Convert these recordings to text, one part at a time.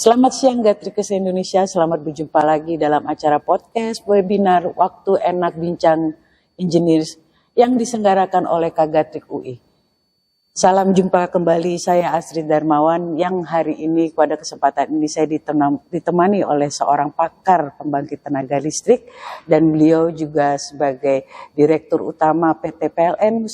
Selamat siang Gatrikes Indonesia, selamat berjumpa lagi dalam acara podcast webinar Waktu Enak Bincang Engineers yang diselenggarakan oleh Kagatrik UI. Salam jumpa kembali, saya Astrid Darmawan yang hari ini pada kesempatan ini saya ditemani oleh seorang pakar pembangkit tenaga listrik dan beliau juga sebagai Direktur Utama PT PLN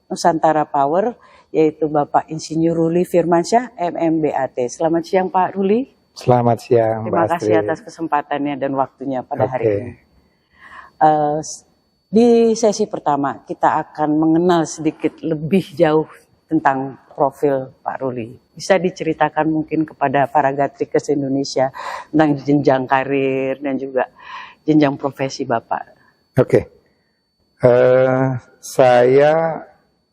Nusantara Power, yaitu Bapak Insinyur Ruli Firmansyah, MMBAT. Selamat siang Pak Ruli. Selamat siang. Terima kasih atas kesempatannya dan waktunya pada hari ini. Di sesi pertama kita akan mengenal sedikit lebih jauh tentang profil Pak Ruli. Bisa diceritakan mungkin kepada para Gatrikes Indonesia tentang jenjang karir dan juga jenjang profesi Bapak. Saya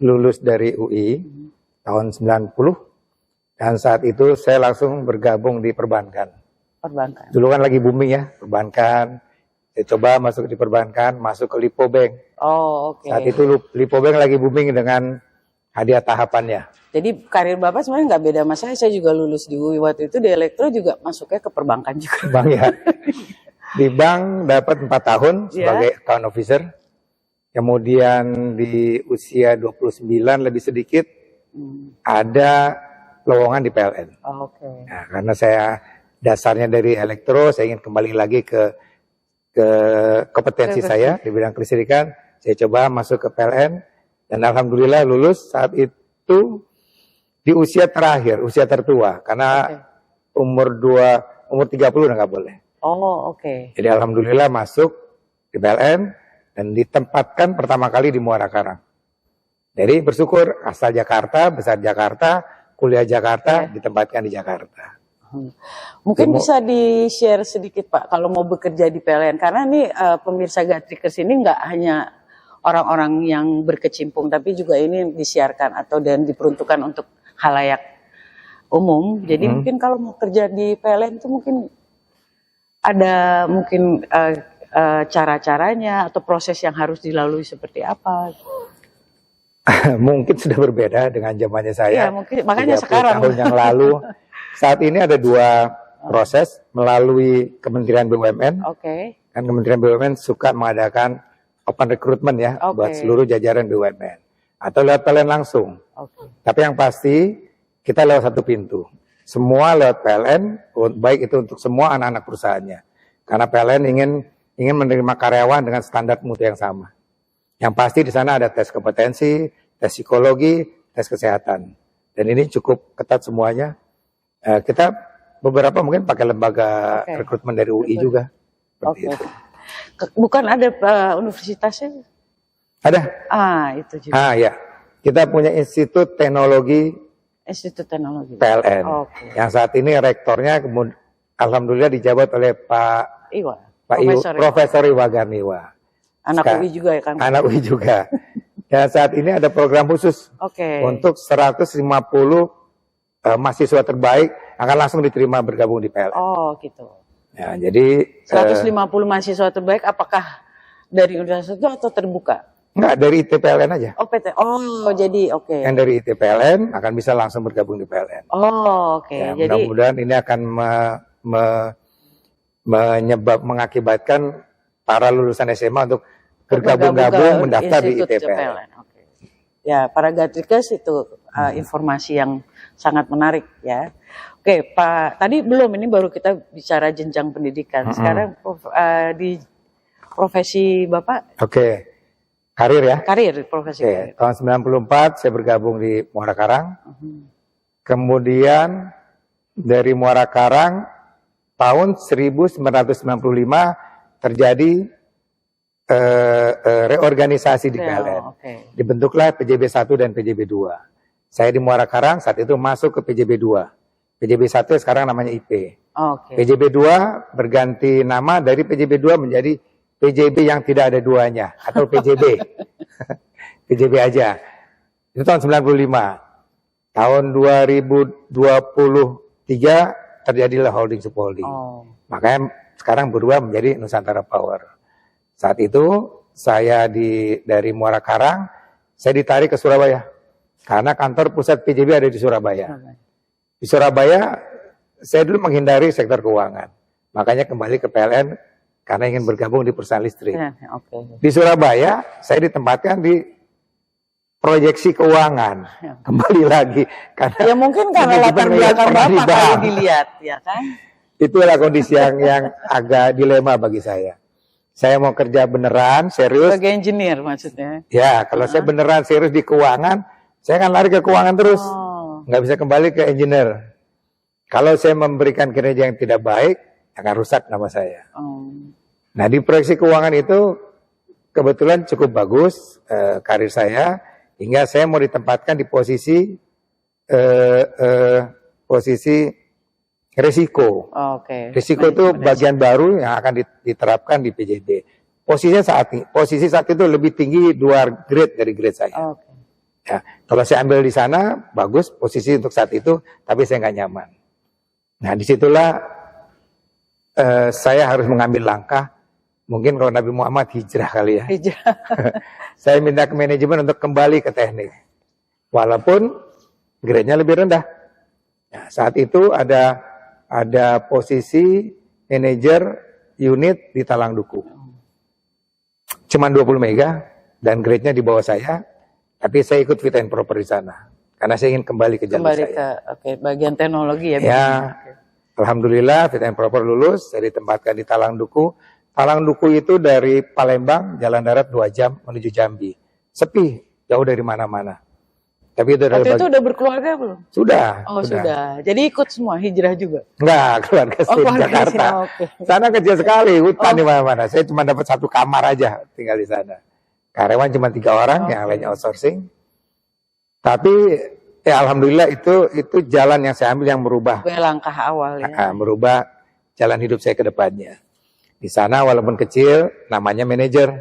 lulus dari UI tahun 90. Dan saat itu saya langsung bergabung di perbankan. Perbankan. Dulu kan lagi booming ya, perbankan. Saya coba masuk di perbankan, masuk ke Lipo Bank. Oh, oke. Saat itu Lipo Bank lagi booming dengan hadiah tahapannya. Jadi karir Bapak sebenarnya nggak beda sama saya juga lulus di UI. Waktu itu di Elektro juga masuknya ke perbankan juga. Bank ya. Di bank dapat 4 tahun sebagai account officer. Kemudian di usia 29 lebih sedikit, ada lowongan di PLN. Nah, karena saya dasarnya dari elektro, saya ingin kembali lagi ke kompetensi saya di bidang kelistrikan. Saya coba masuk ke PLN dan alhamdulillah lulus saat itu di usia terakhir, usia tertua, karena umur 30 udah nggak boleh. Jadi alhamdulillah masuk di PLN dan ditempatkan pertama kali di Muara Karang. Jadi bersyukur asal Jakarta, besar Jakarta, kuliah Jakarta, ditempatkan di Jakarta. Mungkin bisa di-share sedikit Pak, kalau mau bekerja di PLN. Karena ini pemirsa Gatrikes ini nggak hanya orang-orang yang berkecimpung, tapi juga ini disiarkan atau dan diperuntukkan untuk khalayak umum. Jadi mungkin kalau mau kerja di PLN itu mungkin ada mungkin cara-caranya atau proses yang harus dilalui seperti apa. Mungkin sudah berbeda dengan zamannya saya. Iya, mungkin makanya sekarang tahun yang lalu. Saat ini ada 2 proses melalui Kementerian BUMN. Kan Kementerian BUMN suka mengadakan open recruitment ya buat seluruh jajaran BUMN atau lewat PLN langsung. Tapi yang pasti kita lewat satu pintu. Semua lewat PLN, baik itu untuk semua anak-anak perusahaannya. Karena PLN ingin menerima karyawan dengan standar mutu yang sama. Yang pasti di sana ada tes kompetensi, tes psikologi, tes kesehatan. Dan ini cukup ketat semuanya. Kita beberapa mungkin pakai lembaga rekrutmen dari UI juga. Itu. Bukan ada universitasnya? Ada. Itu juga. Ya. Kita punya Institut Teknologi PLN. Yang saat ini rektornya alhamdulillah dijabat oleh Pak Profesor Iwa Garniwa. Anak UI juga ya kan? Anak UI juga. Dan saat ini ada program khusus untuk 150 mahasiswa terbaik akan langsung diterima bergabung di PLN. Gitu. Ya, jadi 150 mahasiswa terbaik apakah dari universitas itu atau terbuka? Enggak, dari ITPLN aja. PT. Jadi Yang dari ITPLN akan bisa langsung bergabung di PLN. Ya, jadi mudah-mudahan ini akan mengakibatkan para lulusan SMA untuk bergabung mendaftar di ITPLN. Ya, para Gatrikes itu informasi yang sangat menarik ya. Pak, tadi belum, ini baru kita bicara jenjang pendidikan. Sekarang di profesi Bapak? Karir ya. Karir, profesi. Tahun 94 saya bergabung di Muara Karang. Kemudian dari Muara Karang tahun 1995 terjadi reorganisasi di PLN. Dibentuklah PJB 1 dan PJB 2. Saya di Muara Karang saat itu masuk ke PJB 2. PJB 1 sekarang namanya IP. PJB 2 berganti nama dari PJB 2 menjadi PJB yang tidak ada duanya atau PJB. PJB aja. Itu tahun 95. Tahun 2023 terjadilah holding subholding. Makanya sekarang berubah menjadi Nusantara Power. Saat itu saya dari Muara Karang, saya ditarik ke Surabaya. Karena kantor pusat PJB ada di Surabaya. Di Surabaya saya dulu menghindari sektor keuangan. Makanya kembali ke PLN karena ingin bergabung di perusahaan listrik. Ya, Di Surabaya, saya ditempatkan di proyeksi keuangan. Ya. Kembali lagi. Karena ya mungkin karena latar belakang Bapak kalau dilihat, ya kan? Itulah kondisi yang agak dilema bagi saya. Saya mau kerja beneran, serius. Sebagai engineer maksudnya? Ya, kalau saya beneran serius di keuangan, saya akan lari ke keuangan terus. Nggak bisa kembali ke engineer. Kalau saya memberikan kinerja yang tidak baik, akan rusak nama saya. Nah, di proyeksi keuangan itu kebetulan cukup bagus karir saya, hingga saya mau ditempatkan di posisi risiko. Risiko itu bagian baru yang akan diterapkan di PJB. Posisi saat itu lebih tinggi 2 grade dari grade saya. Ya, kalau saya ambil di sana bagus posisi untuk saat itu, tapi saya nggak nyaman. Nah, disitulah saya harus mengambil langkah. Mungkin kalau Nabi Muhammad hijrah kali ya. Hijrah. Saya minta ke manajemen untuk kembali ke teknik, walaupun grade-nya lebih rendah. Nah, saat itu ada posisi manajer unit di Talang Duku. Cuman 20 mega dan grade-nya di bawah saya, tapi saya ikut fit and proper di sana. Karena saya ingin kembali ke jalur saya. Ke bagian teknologi ya. Ya, alhamdulillah fit and proper lulus, saya ditempatkan di Talang Duku. Talang Duku itu dari Palembang, jalan darat 2 jam menuju Jambi. Sepi, jauh dari mana-mana. Tapi itu waktu itu udah berkeluarga belum? Sudah. Sudah. Jadi ikut semua hijrah juga? Enggak, keluarga saya di Jakarta. Sana kecil sekali, hutan di mana-mana. Saya cuma dapat 1 kamar aja tinggal di sana. Karyawan cuma 3 orang, yang lainnya outsourcing. Tapi ya alhamdulillah itu jalan yang saya ambil yang merubah. Langkah awal ya. Merubah jalan hidup saya ke depannya. Di sana walaupun kecil, namanya manajer.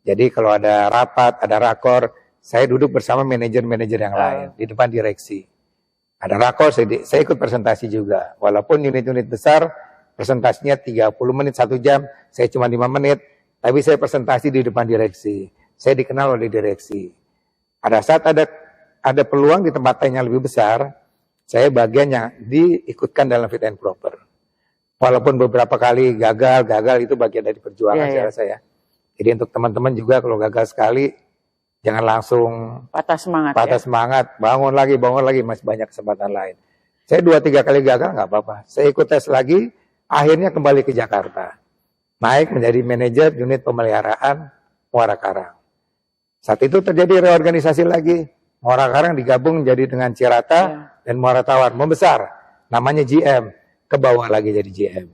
Jadi kalau ada rapat, ada rakor, saya duduk bersama manajer-manajer yang lain di depan direksi. Ada rakor, saya ikut presentasi juga. Walaupun unit-unit besar, presentasinya 30 menit, 1 jam, saya cuma 5 menit. Tapi saya presentasi di depan direksi. Saya dikenal oleh direksi. Pada saat ada peluang di tempat lain yang lebih besar, saya bagian yang diikutkan dalam fit and proper. Walaupun beberapa kali gagal itu bagian dari perjuangan saya. Jadi untuk teman-teman juga kalau gagal sekali, jangan langsung patah semangat. Bangun lagi, masih banyak kesempatan lain. Saya 2-3 kali gagal nggak apa-apa. Saya ikut tes lagi, akhirnya kembali ke Jakarta. Naik menjadi manajer unit pemeliharaan Muara Karang. Saat itu terjadi reorganisasi lagi. Muara Karang digabung jadi dengan Cirata dan Muara Tawar. Membesar, namanya GM. Ke bawah lagi jadi GM.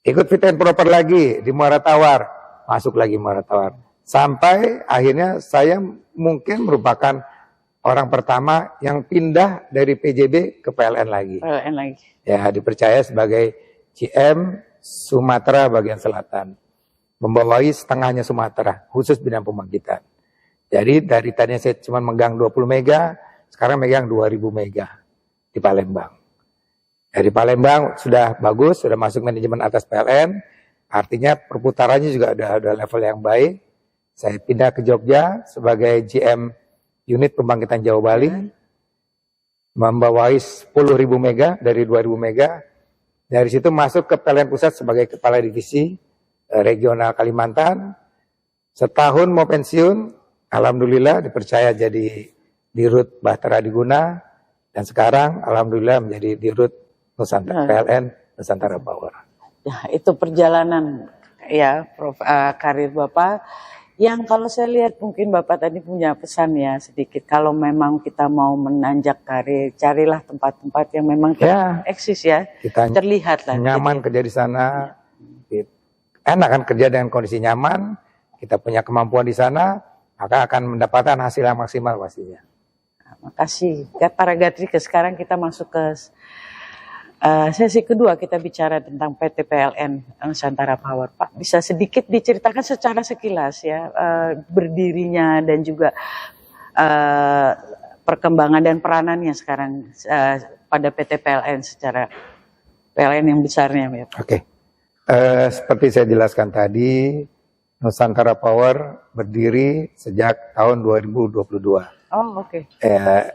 Ikut fit and proper lagi di Muara Tawar. Masuk lagi Muara Tawar. Sampai akhirnya saya mungkin merupakan orang pertama yang pindah dari PJB ke PLN lagi. Ya, dipercaya sebagai GM Sumatera bagian selatan. Membawai setengahnya Sumatera, khusus bidang pembangkitan. Jadi dari tadinya saya cuma megang 20 mega, sekarang megang 2000 mega di Palembang. Dari Palembang sudah bagus, sudah masuk manajemen atas PLN, artinya perputarannya juga ada level yang baik. Saya pindah ke Jogja sebagai GM unit pembangkitan Jawa Bali, membawai 10.000 mega dari 2.000 mega. Dari situ masuk ke PLN Pusat sebagai kepala divisi regional Kalimantan. Setahun mau pensiun, alhamdulillah dipercaya jadi Dirut Bahtera Diguna, dan sekarang alhamdulillah menjadi Dirut Nusantara PLN Nusantara Power. Ya, itu perjalanan ya Prof, karir Bapak yang kalau saya lihat mungkin Bapak tadi punya pesan ya sedikit, kalau memang kita mau menanjak karir, carilah tempat-tempat yang memang eksis ya, kita terlihat lah. Nyaman kerja di sana, enak kan kerja dengan kondisi nyaman, kita punya kemampuan di sana, maka akan mendapatkan hasil yang maksimal pastinya. Makasih. Para Gatrik, sekarang kita masuk ke sesi kedua, kita bicara tentang PT PLN Nusantara Power. Pak, bisa sedikit diceritakan secara sekilas ya berdirinya dan juga perkembangan dan peranannya sekarang pada PT PLN secara PLN yang besarnya ya Pak. Oke. Seperti saya jelaskan tadi, Nusantara Power berdiri sejak tahun 2022. Oh, oke.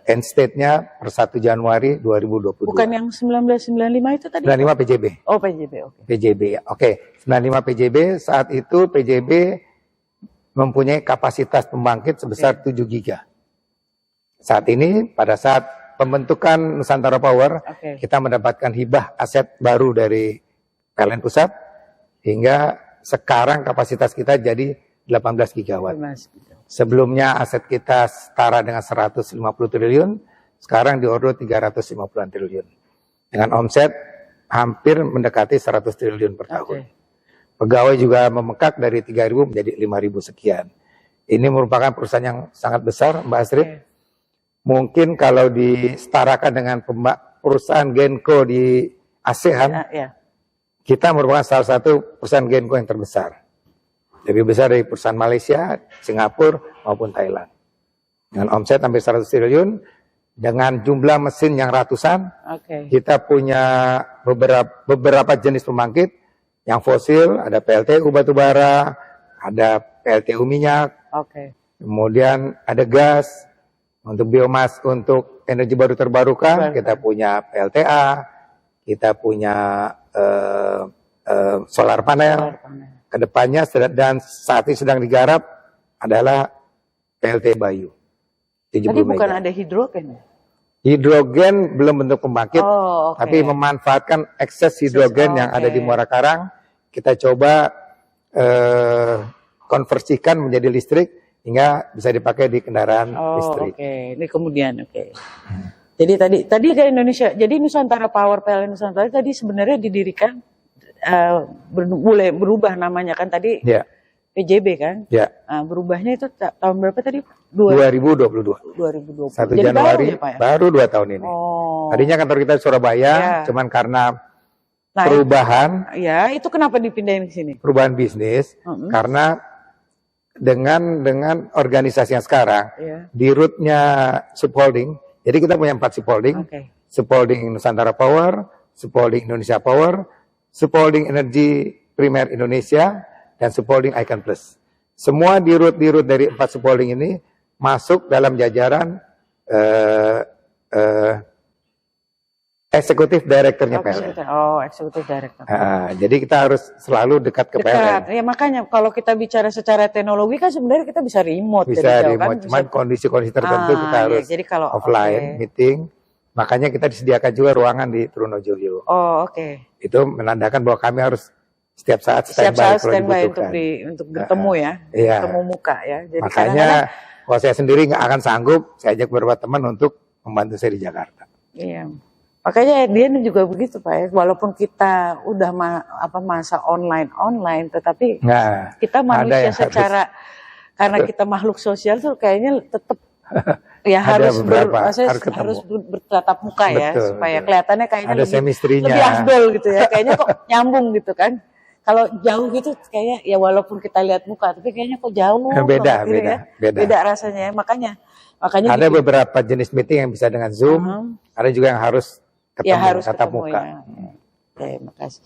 End state-nya per 1 Januari 2022. Bukan yang 1995 itu tadi? 95 PJB. Oh, PJB, oke. PJB, ya. Oke. 95 PJB, saat itu PJB mempunyai kapasitas pembangkit sebesar 7 giga. Saat ini, pada saat pembentukan Nusantara Power, kita mendapatkan hibah aset baru dari PLN Pusat, hingga sekarang kapasitas kita jadi 18 gigawatt. Sebelumnya aset kita setara dengan 150 triliun, sekarang diorder 350 triliun. Dengan omset hampir mendekati 100 triliun per tahun. Pegawai juga memekak dari 3.000 menjadi 5.000 sekian. Ini merupakan perusahaan yang sangat besar, Mbak Astrid. Mungkin kalau disetarakan dengan perusahaan Genco di ASEAN, kita merupakan salah satu perusahaan Genco yang terbesar. Lebih besar dari perusahaan Malaysia, Singapura, maupun Thailand. Dengan omset hampir 100 triliun, dengan jumlah mesin yang ratusan, kita punya beberapa jenis pembangkit, yang fosil, ada PLTU batubara, ada PLTU minyak, kemudian ada gas, untuk biomas, untuk energi baru terbarukan, kita punya PLTA, kita punya solar panel. Kedepannya dan saat ini sedang digarap adalah PLT Bayu. Tadi bukan ada hidrogen? Hidrogen belum bentuk pembangkit, tapi memanfaatkan ekses hidrogen yang ada di Muara Karang. Kita coba konversikan menjadi listrik hingga bisa dipakai di kendaraan listrik. Ini kemudian Jadi tadi ke Indonesia, jadi Nusantara Power, PLN Nusantara tadi sebenarnya didirikan boleh berubah namanya kan tadi PJB kan? Berubahnya itu tahun berapa tadi? 2022. 1 Jadi Januari, baru, ya, Pak, ya? baru 2 tahun ini. Tadinya kantor kita di Surabaya, cuman karena perubahan. Ya, itu kenapa dipindahin ke sini? Perubahan bisnis, karena dengan organisasi yang sekarang, di root-nya subholding, jadi kita punya 4 subholding, subholding Nusantara Power, subholding Indonesia Power, subholding Energi Primer Indonesia, dan subholding Icon Plus. Semua di root dari 4 subholding ini masuk dalam jajaran eksekutif direkturnya PLN. Eksekutif direktur. Jadi kita harus selalu dekat ke PLN. Ya makanya kalau kita bicara secara teknologi kan sebenarnya kita bisa remote. Bisa remote, cuman kondisi-kondisi tertentu kita harus offline, meeting. Makanya kita disediakan juga ruangan di Trunojoyo. Itu menandakan bahwa kami harus setiap saat standby untuk bertemu ya, bertemu muka ya. Jadi makanya kalau saya sendiri nggak akan sanggup, saya ajak beberapa teman untuk membantu saya di Jakarta. Iya, makanya dia juga begitu Pak ya. Walaupun kita udah masa online, tetapi kita manusia secara karena kita makhluk sosial tuh kayaknya tetap ya harus bertatap muka ya, supaya kelihatannya kayaknya lebih afdol gitu ya. Kayaknya kok nyambung gitu kan. Kalau jauh gitu kayaknya ya walaupun kita lihat muka tapi kayaknya kok jauh. Beda rasanya ya. Makanya ada gitu. Beberapa jenis meeting yang bisa dengan Zoom, ada juga yang harus ketemu tatap muka. Ya. Makasih.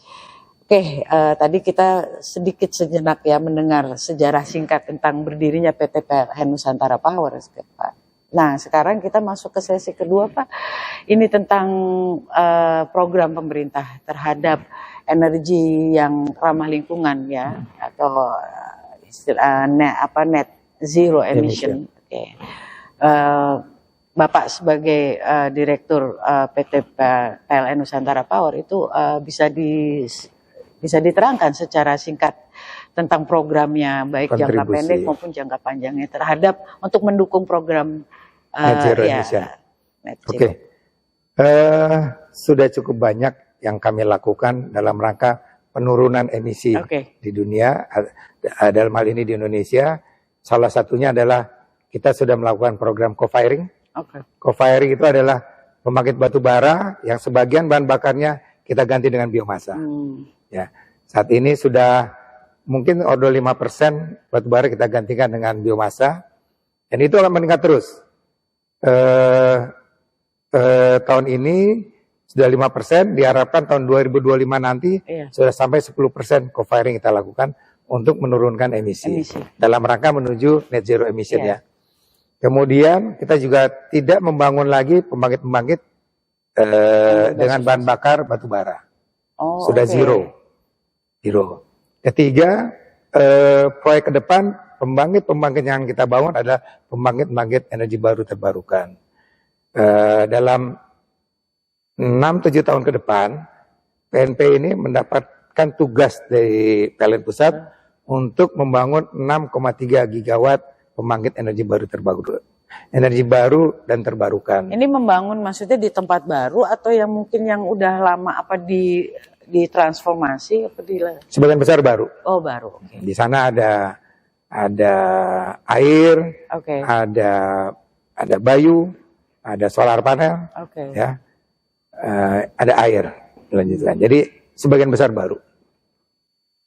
Tadi kita sedikit sejenak ya mendengar sejarah singkat tentang berdirinya PT PLN Nusantara Power, Pak. Nah, sekarang kita masuk ke sesi kedua, Pak. Ini tentang program pemerintah terhadap energi yang ramah lingkungan ya, atau net zero emission. Bapak sebagai direktur PT PLN Nusantara Power itu bisa diterangkan secara singkat tentang programnya baik jangka pendek maupun jangka panjangnya terhadap untuk mendukung program net zero emission. Sudah cukup banyak yang kami lakukan dalam rangka penurunan emisi di dunia, dalam hal ini di Indonesia. Salah satunya adalah kita sudah melakukan program co-firing. Co-firing itu adalah pembangkit batu bara yang sebagian bahan bakarnya kita ganti dengan biomasa. Ya, saat ini sudah mungkin order 5% batu bara kita gantikan dengan biomasa, dan itu akan meningkat terus. Tahun ini sudah 5%, diharapkan tahun 2025 nanti sudah sampai 10% co-firing kita lakukan untuk menurunkan emisi. Dalam rangka menuju net zero emission ya. Kemudian kita juga tidak membangun lagi pembangkit-pembangkit dengan bahan bakar batu bara. Sudah zero. Ketiga, proyek ke depan pembangkit-pembangkit yang kita bangun adalah pembangkit-pembangkit energi baru terbarukan. Dalam 6-7 tahun ke depan, PNP ini mendapatkan tugas dari PLN Pusat untuk membangun 6,3 gigawatt pembangkit energi baru dan terbarukan. Ini membangun maksudnya di tempat baru atau yang mungkin yang udah lama apa ditransformasi apa sebagian besar baru. Oh, baru. Okay. Di sana ada air, ada bayu, ada solar panel, ya, ada air, lanjutkan. Jadi sebagian besar baru.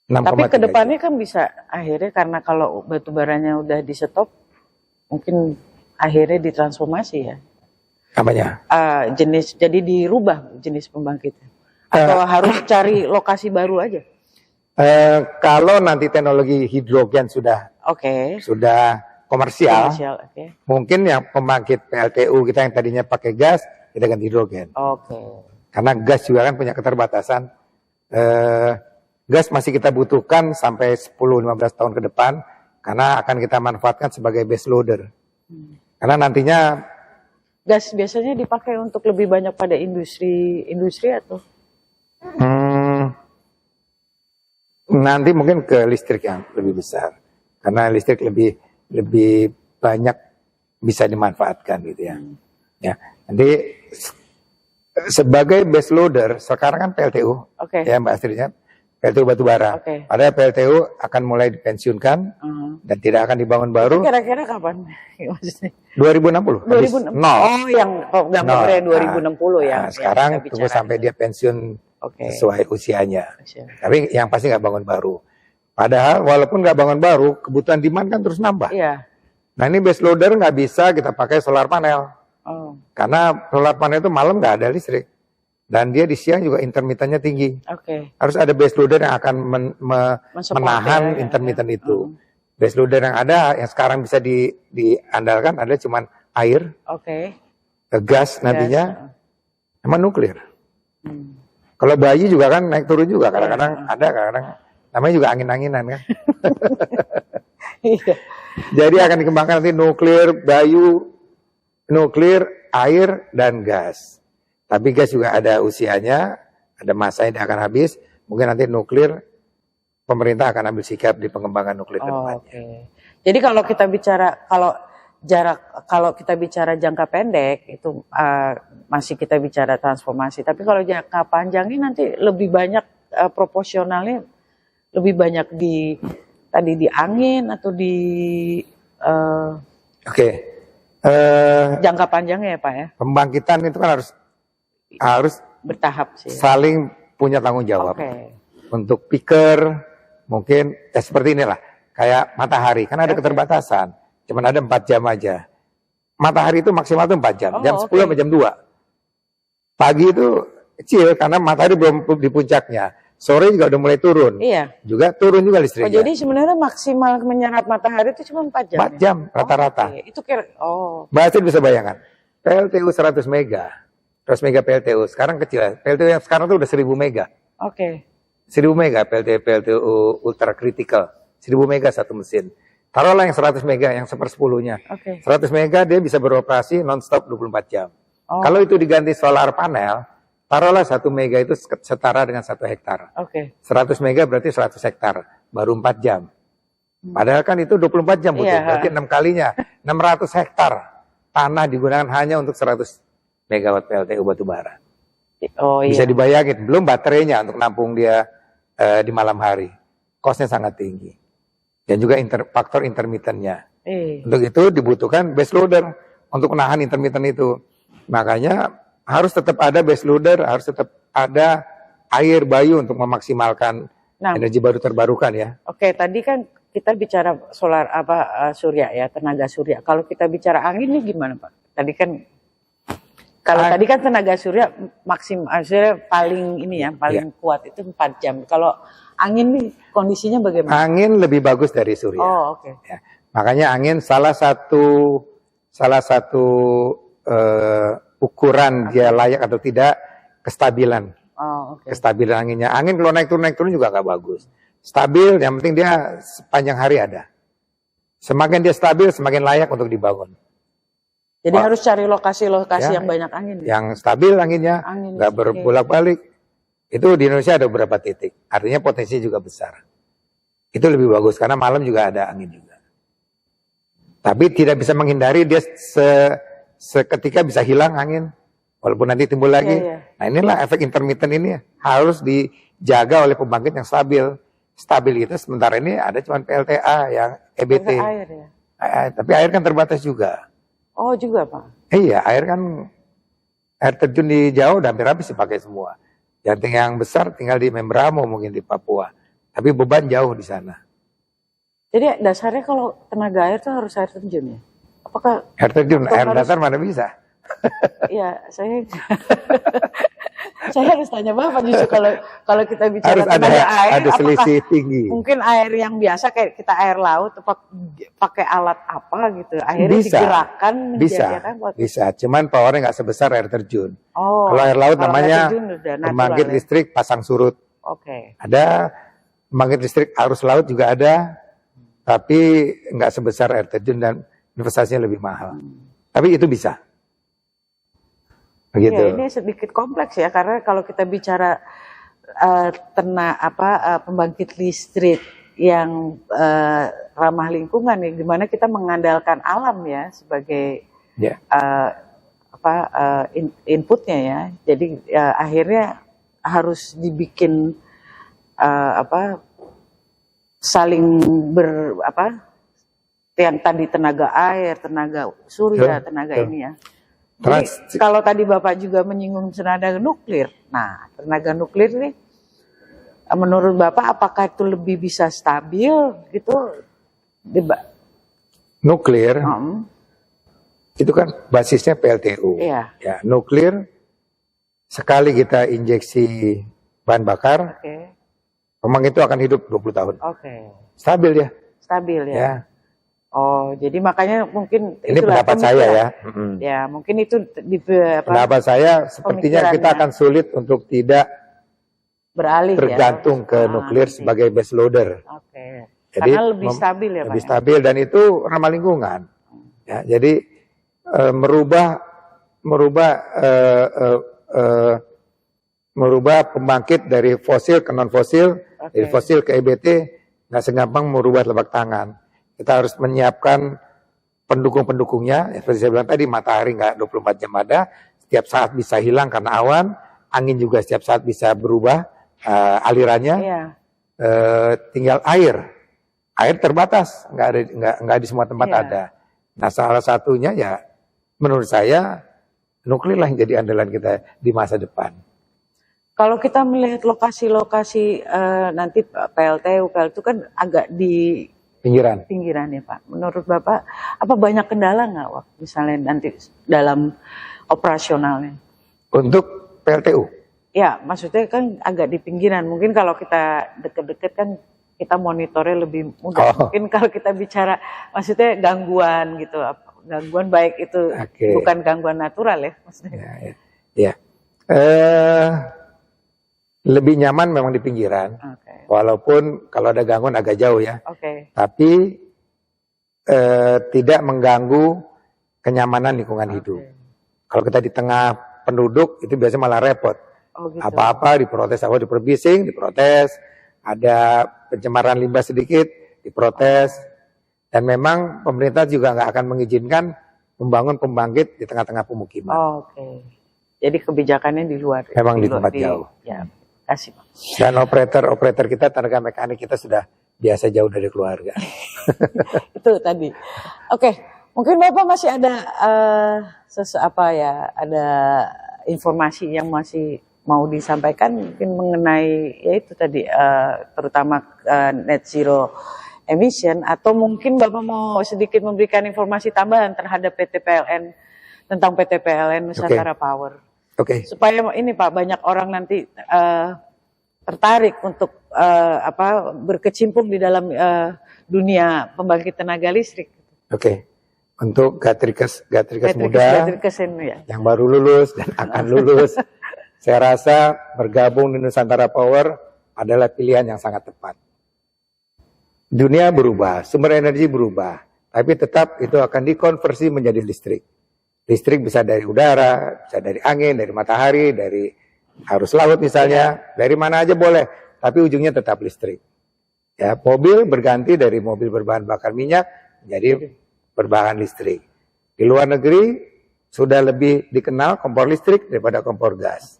Tapi kedepannya kan bisa akhirnya karena kalau batu baranya udah di stop, mungkin akhirnya ditransformasi ya. Apanya? Jadi dirubah jenis pembangkitnya. Atau harus cari lokasi baru aja? Kalau nanti teknologi hidrogen sudah komersial, mungkin yang pembangkit PLTU kita yang tadinya pakai gas, kita ganti hidrogen. Karena gas juga kan punya keterbatasan. Gas masih kita butuhkan sampai 10-15 tahun ke depan, karena akan kita manfaatkan sebagai base loader. Karena nantinya gas biasanya dipakai untuk lebih banyak pada industri atau? Nanti mungkin ke listrik yang lebih besar, karena listrik lebih banyak bisa dimanfaatkan gitu ya. Ya, nanti sebagai base loader sekarang kan PLTU, ya Mbak Astrinya, PLTU batubara. Padahal PLTU akan mulai dipensiunkan dan tidak akan dibangun baru. Kira-kira kapan? Maksudnya? 2060. 2060. Oh, yang gambarnya 2060 ya. Nah, sekarang tunggu sampai dia pensiun sesuai usianya. Tapi yang pasti nggak bangun baru. Padahal walaupun nggak bangun baru, kebutuhan demand kan terus nambah. Iya. Nah ini base loader nggak bisa kita pakai solar panel. Karena solar panel itu malam nggak ada listrik. Dan dia di siang juga intermittennya tinggi. Harus ada base loader yang akan menahan intermitten itu. Base loader yang ada, yang sekarang bisa diandalkan adalah cuman air, gas nantinya, sama nuklir. Kalau bayi juga kan naik turun juga, kadang-kadang ada, kadang-kadang namanya juga angin-anginan kan. Jadi akan dikembangkan nanti nuklir, bayu, nuklir, air, dan gas. Tapi gas juga ada usianya, ada masanya yang akan habis. Mungkin nanti nuklir, pemerintah akan ambil sikap di pengembangan nuklir ke depannya. Jadi kalau kita bicara kalau kita bicara jangka pendek itu masih kita bicara transformasi. Tapi kalau jangka panjangnya nanti lebih banyak proporsionalnya lebih banyak di angin atau di jangka panjangnya ya Pak ya. Pembangkitan itu kan harus bertahap sih. Saling punya tanggung jawab. Untuk peaker mungkin seperti inilah, kayak matahari kan ada keterbatasan, cuman ada 4 jam aja. Matahari itu maksimal tuh 4 jam, jam 10 sampai jam 2. Pagi itu kecil karena matahari belum di puncaknya. Sore juga udah mulai turun. Juga turun juga listriknya. Jadi sebenarnya maksimal menyerap matahari itu cuma 4 jam. 4 jam rata-rata. Itu kira Mbak Asin bisa bayangkan. PLTU 100 mega. 100 mega PLTU sekarang kecil. PLTU yang sekarang tuh udah 1000 mega. 1000 mega PLTU ultra critical. 1000 mega satu mesin. Taruhlah yang 100 mega yang 1/10-nya. 100 mega dia bisa beroperasi non-stop 24 jam. Kalau itu diganti solar panel, taruhlah 1 mega itu setara dengan 1 hektar. 100 mega berarti 100 hektar. Baru 4 jam. Padahal kan itu 24 jam butuh. Berarti 6 kalinya. 600 hektar tanah digunakan hanya untuk 100 megawatt PLTU batubara. Bisa dibayangin, belum baterainya untuk nampung dia di malam hari. Costnya sangat tinggi. Dan juga faktor intermittennya. Untuk itu dibutuhkan base loader untuk menahan intermitten itu. Makanya harus tetap ada base loader, harus tetap ada air bayu untuk memaksimalkan energi baru terbarukan ya. Tadi kan kita bicara solar surya ya, tenaga surya. Kalau kita bicara angin ini gimana Pak? Tadi kan tenaga surya paling ini ya, paling kuat itu 4 jam. Kalau angin nih kondisinya bagaimana? Angin lebih bagus dari surya. Ya. Makanya angin salah satu salah satu ukuran dia layak atau tidak kestabilan. Kestabilan anginnya. Angin kalau naik turun juga nggak bagus. Stabil, yang penting dia sepanjang hari ada. Semakin dia stabil, semakin layak untuk dibangun. Jadi harus cari lokasi-lokasi yang banyak angin. Yang stabil anginnya, nggak berbolak-balik. Itu di Indonesia ada beberapa titik. Artinya potensi juga besar. Itu lebih bagus karena malam juga ada angin juga. Tapi tidak bisa menghindari dia seketika bisa hilang angin. Walaupun nanti timbul lagi. Nah inilah efek intermittent ini harus dijaga oleh pembangkit yang stabil. Stabilitas sementara ini ada cuma PLTA yang EBT. Air ya? Tapi air kan terbatas juga. Oh juga Pak? Iya, air terjun di jauh udah hampir habis dipakai semua. Yang besar tinggal di Membramo mungkin di Papua. Tapi beban jauh di sana. Jadi dasarnya kalau tenaga air itu harus air terjun ya? Apakah air terjun, air datar mana bisa? Iya, saya harus tanya Bapak justru kalau kita bicara harus tenaga air, ada selisih tinggi. Mungkin air yang biasa kayak kita air laut, pakai alat apa gitu, airnya digerakkan bisa. Cuman powernya nggak sebesar air terjun. Kalau air laut namanya pembangkit listrik pasang surut. Ada pembangkit listrik arus laut juga ada, tapi nggak sebesar air terjun dan investasinya lebih mahal. Tapi itu bisa. Begitu. Ya, ini sedikit kompleks ya karena kalau kita bicara pembangkit listrik yang ramah lingkungan ya, dimana kita mengandalkan alam ya sebagai inputnya ya. Jadi akhirnya harus dibikin saling yang tadi tenaga air, tenaga surya, tenaga ini ya. Jadi, kalau tadi Bapak juga menyinggung tenaga nuklir, nah tenaga nuklir nih, menurut Bapak apakah itu lebih bisa stabil gitu? Nuklir itu kan basisnya PLTU. Iya. Ya, nuklir sekali kita injeksi bahan bakar, pembangkit itu akan hidup 20 tahun. Stabil ya. Stabil ya. Oh, jadi makanya mungkin ini pendapat saya ya. Ya, mungkin itu pendapat saya sepertinya kita akan sulit untuk tidak beralih tergantung ke nuklir sebagai base loader. Jadi karena lebih stabil ya, Pak. Lebih stabil dan itu ramah lingkungan. Ya, jadi merubah pembangkit dari fosil ke non fosil, dari fosil ke EBT nggak segampang merubah telapak tangan. Kita harus menyiapkan pendukung-pendukungnya, seperti saya bilang tadi, matahari nggak 24 jam ada, setiap saat bisa hilang karena awan, angin juga setiap saat bisa berubah alirannya. Tinggal air terbatas, nggak di semua tempat ada. Nah salah satunya ya, menurut saya nuklir lah yang jadi andalan kita di masa depan. Kalau kita melihat lokasi-lokasi nanti PLTU itu kan agak di pinggiran ya Pak. Menurut Bapak, apa banyak kendala nggak waktu misalnya nanti dalam operasionalnya? Untuk PLTU? Ya, maksudnya kan agak di pinggiran. Mungkin kalau kita deket-deket kan kita monitornya lebih mudah. Mungkin kalau kita bicara, maksudnya gangguan gitu, gangguan baik itu bukan gangguan natural ya, maksudnya. Ya. Lebih nyaman memang di pinggiran, walaupun kalau ada gangguan agak jauh ya. Tapi tidak mengganggu kenyamanan lingkungan hidup. Kalau kita di tengah penduduk itu biasanya malah repot. Apa-apa diprotes, diperbising, diprotes. Ada pencemaran limbah sedikit, diprotes. Dan memang pemerintah juga nggak akan mengizinkan membangun pembangkit di tengah-tengah pemukiman. Jadi kebijakannya di luar. Memang di tempat jauh. Ya. Kasih, Pak. Dan operator kita, tenaga mekanik kita sudah biasa jauh dari keluarga. Itu tadi. Mungkin Bapak masih ada ada informasi yang masih mau disampaikan mungkin mengenai yaitu tadi terutama net zero emission, atau mungkin Bapak mau sedikit memberikan informasi tambahan terhadap PT PLN tentang PT PLN Nusantara Power. Supaya ini Pak, banyak orang nanti tertarik untuk berkecimpung di dalam dunia pembangkit tenaga listrik. untuk Gatrikes muda yang baru lulus dan akan lulus. Saya rasa bergabung di Nusantara Power adalah pilihan yang sangat tepat. Dunia berubah, sumber energi berubah, tapi tetap itu akan dikonversi menjadi listrik. Listrik bisa dari udara, bisa dari angin, dari matahari, dari arus laut misalnya, dari mana aja boleh, tapi ujungnya tetap listrik. Ya, mobil berganti dari mobil berbahan bakar minyak menjadi berbahan listrik. Di luar negeri sudah lebih dikenal kompor listrik daripada kompor gas.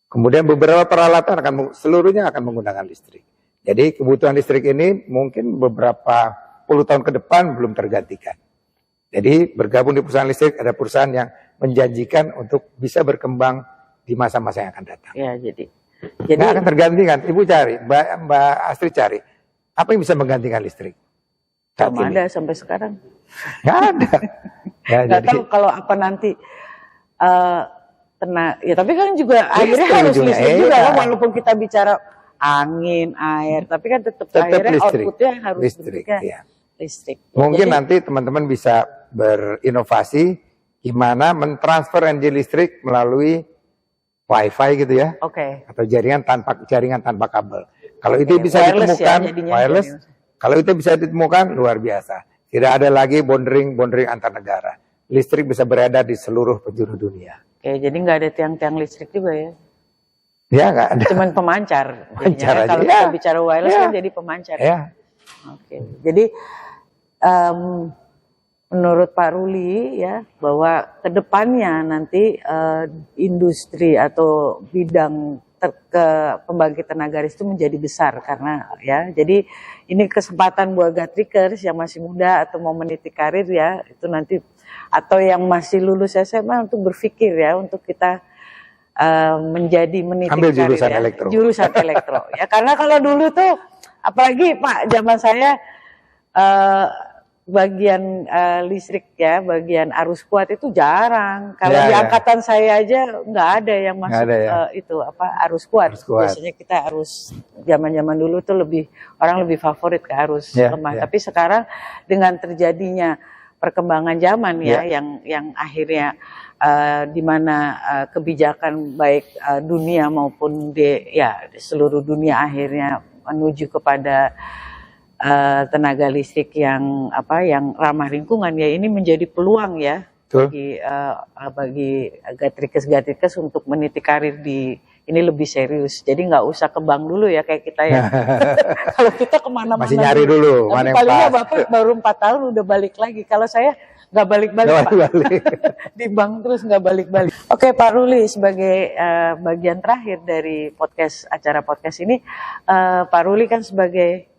Kemudian beberapa peralatan seluruhnya akan menggunakan listrik. Jadi kebutuhan listrik ini mungkin beberapa puluh tahun ke depan belum tergantikan. Jadi bergabung di perusahaan listrik ada perusahaan yang menjanjikan untuk bisa berkembang di masa-masa yang akan datang. Ya, jadi nggak akan tergantikan. Ibu cari, Mbak Astrid cari, apa yang bisa menggantikan listrik? Belum ada sampai sekarang. Nggak ada. Ya, nggak tahu kalau apa nanti. Ya tapi kan juga akhirnya harus listrik juga kan, walaupun kita bicara angin, air, tapi kan tetap akhirnya listrik. Outputnya harus listrik. Ya. Listrik. Mungkin nanti teman-teman bisa berinovasi gimana mentransfer energi listrik melalui Wi-Fi gitu ya, atau jaringan tanpa kabel. Kalau itu bisa ditemukan, wireless. Kalau itu bisa ditemukan, luar biasa. Tidak ada lagi bondering antar negara. Listrik bisa beredar di seluruh penjuru dunia. Jadi nggak ada tiang-tiang listrik juga ya? Ya nggak ada. Cuman pemancar. Aja. Kalau kita bicara wireless kan jadi pemancar. Ya. Jadi menurut Pak Ruli ya, bahwa kedepannya nanti industri atau bidang pembangkit tenaga listrik itu menjadi besar karena ya, jadi ini kesempatan buat Gatrikers yang masih muda atau mau meniti karir ya, itu nanti, atau yang masih lulus SMA untuk berpikir ya, untuk kita menjadi meniti ambil karir jurusan ya, elektro. Jurusan elektro ya, karena kalau dulu tuh apalagi Pak zaman saya bagian listrik ya, bagian arus kuat itu jarang. Kalau di angkatan saya aja nggak ada yang masuk itu arus kuat. Biasanya kita arus zaman dulu tuh orang lebih favorit ke arus lemah. Tapi sekarang dengan terjadinya perkembangan zaman yang akhirnya di mana kebijakan baik dunia maupun di seluruh dunia akhirnya menuju kepada tenaga listrik yang ramah lingkungan ya, ini menjadi peluang ya bagi Gatrikers untuk meniti karir di ini lebih serius. Jadi nggak usah ke bank dulu ya kayak kita ya. Kalau kita kemana-mana masih nyari dulu. Tapi palingnya Bapak baru 4 tahun udah balik lagi. Kalau saya nggak balik-balik Pak. Di bank terus nggak balik-balik. Oke Pak Ruli, sebagai bagian terakhir dari acara podcast ini, Pak Ruli kan sebagai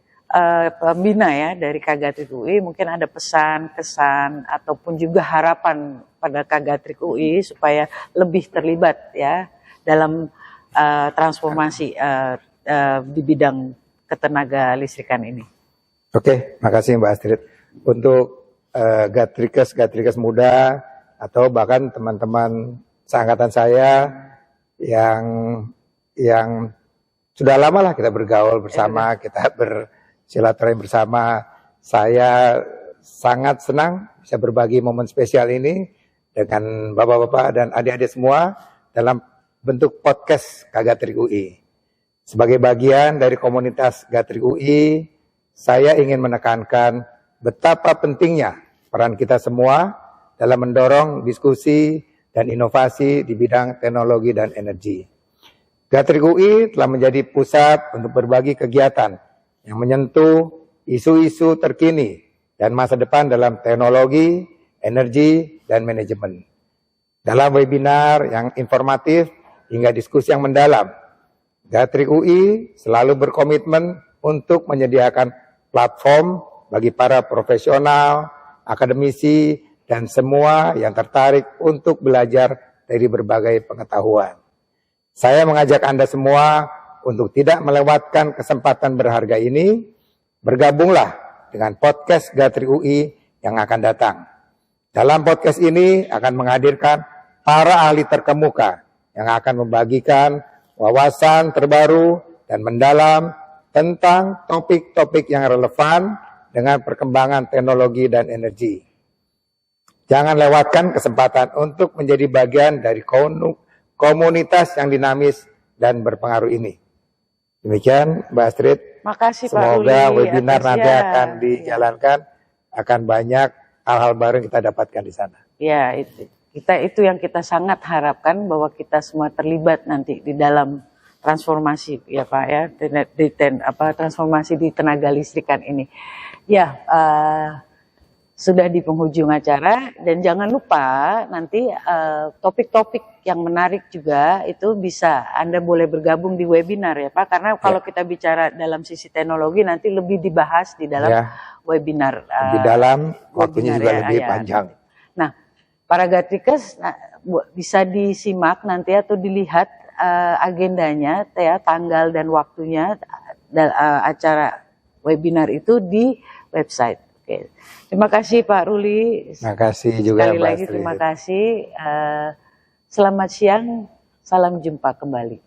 pembina ya dari Kagatrik UI, mungkin ada pesan, kesan ataupun juga harapan pada Kagatrik UI supaya lebih terlibat ya dalam transformasi di bidang ketenaga listrikan ini. Oke, makasih Mbak Astrid. Untuk Gatrikers muda atau bahkan teman-teman seangkatan saya yang sudah lama lah kita bergaul bersama, kita silaturahim bersama. Saya sangat senang bisa berbagi momen spesial ini dengan bapak-bapak dan adik-adik semua dalam bentuk podcast Kagatrik UI. Sebagai bagian dari komunitas Gatrik UI, saya ingin menekankan betapa pentingnya peran kita semua dalam mendorong diskusi dan inovasi di bidang teknologi dan energi. Gatrik UI telah menjadi pusat untuk berbagi kegiatan yang menyentuh isu-isu terkini dan masa depan dalam teknologi, energi, dan manajemen. Dalam webinar yang informatif hingga diskusi yang mendalam, Gatrik UI selalu berkomitmen untuk menyediakan platform bagi para profesional, akademisi, dan semua yang tertarik untuk belajar dari berbagai pengetahuan. Saya mengajak Anda semua untuk tidak melewatkan kesempatan berharga ini, bergabunglah dengan podcast Gatrik UI yang akan datang. Dalam podcast ini akan menghadirkan para ahli terkemuka yang akan membagikan wawasan terbaru dan mendalam tentang topik-topik yang relevan dengan perkembangan teknologi dan energi. Jangan lewatkan kesempatan untuk menjadi bagian dari komunitas yang dinamis dan berpengaruh ini. Demikian Mbak Astrid. Makasih Pak Ruli. Semoga webinar nanti akan dijalankan, akan banyak hal-hal baru yang kita dapatkan di sana. Ya, itu yang kita sangat harapkan, bahwa kita semua terlibat nanti di dalam transformasi ya Pak ya, transformasi di tenaga listrikan ini. Ya, sudah di penghujung acara, dan jangan lupa nanti topik-topik yang menarik juga itu bisa Anda boleh bergabung di webinar ya Pak, karena kalau kita bicara dalam sisi teknologi nanti lebih dibahas di dalam webinar. Di dalam waktunya juga lebih panjang. Nah, para Gatrikers bisa disimak nanti atau dilihat agendanya ya, tanggal dan waktunya acara webinar itu di website. Oke. Terima kasih Pak Ruli. Terima kasih juga sekali lagi terima kasih. Selamat siang, salam jumpa kembali.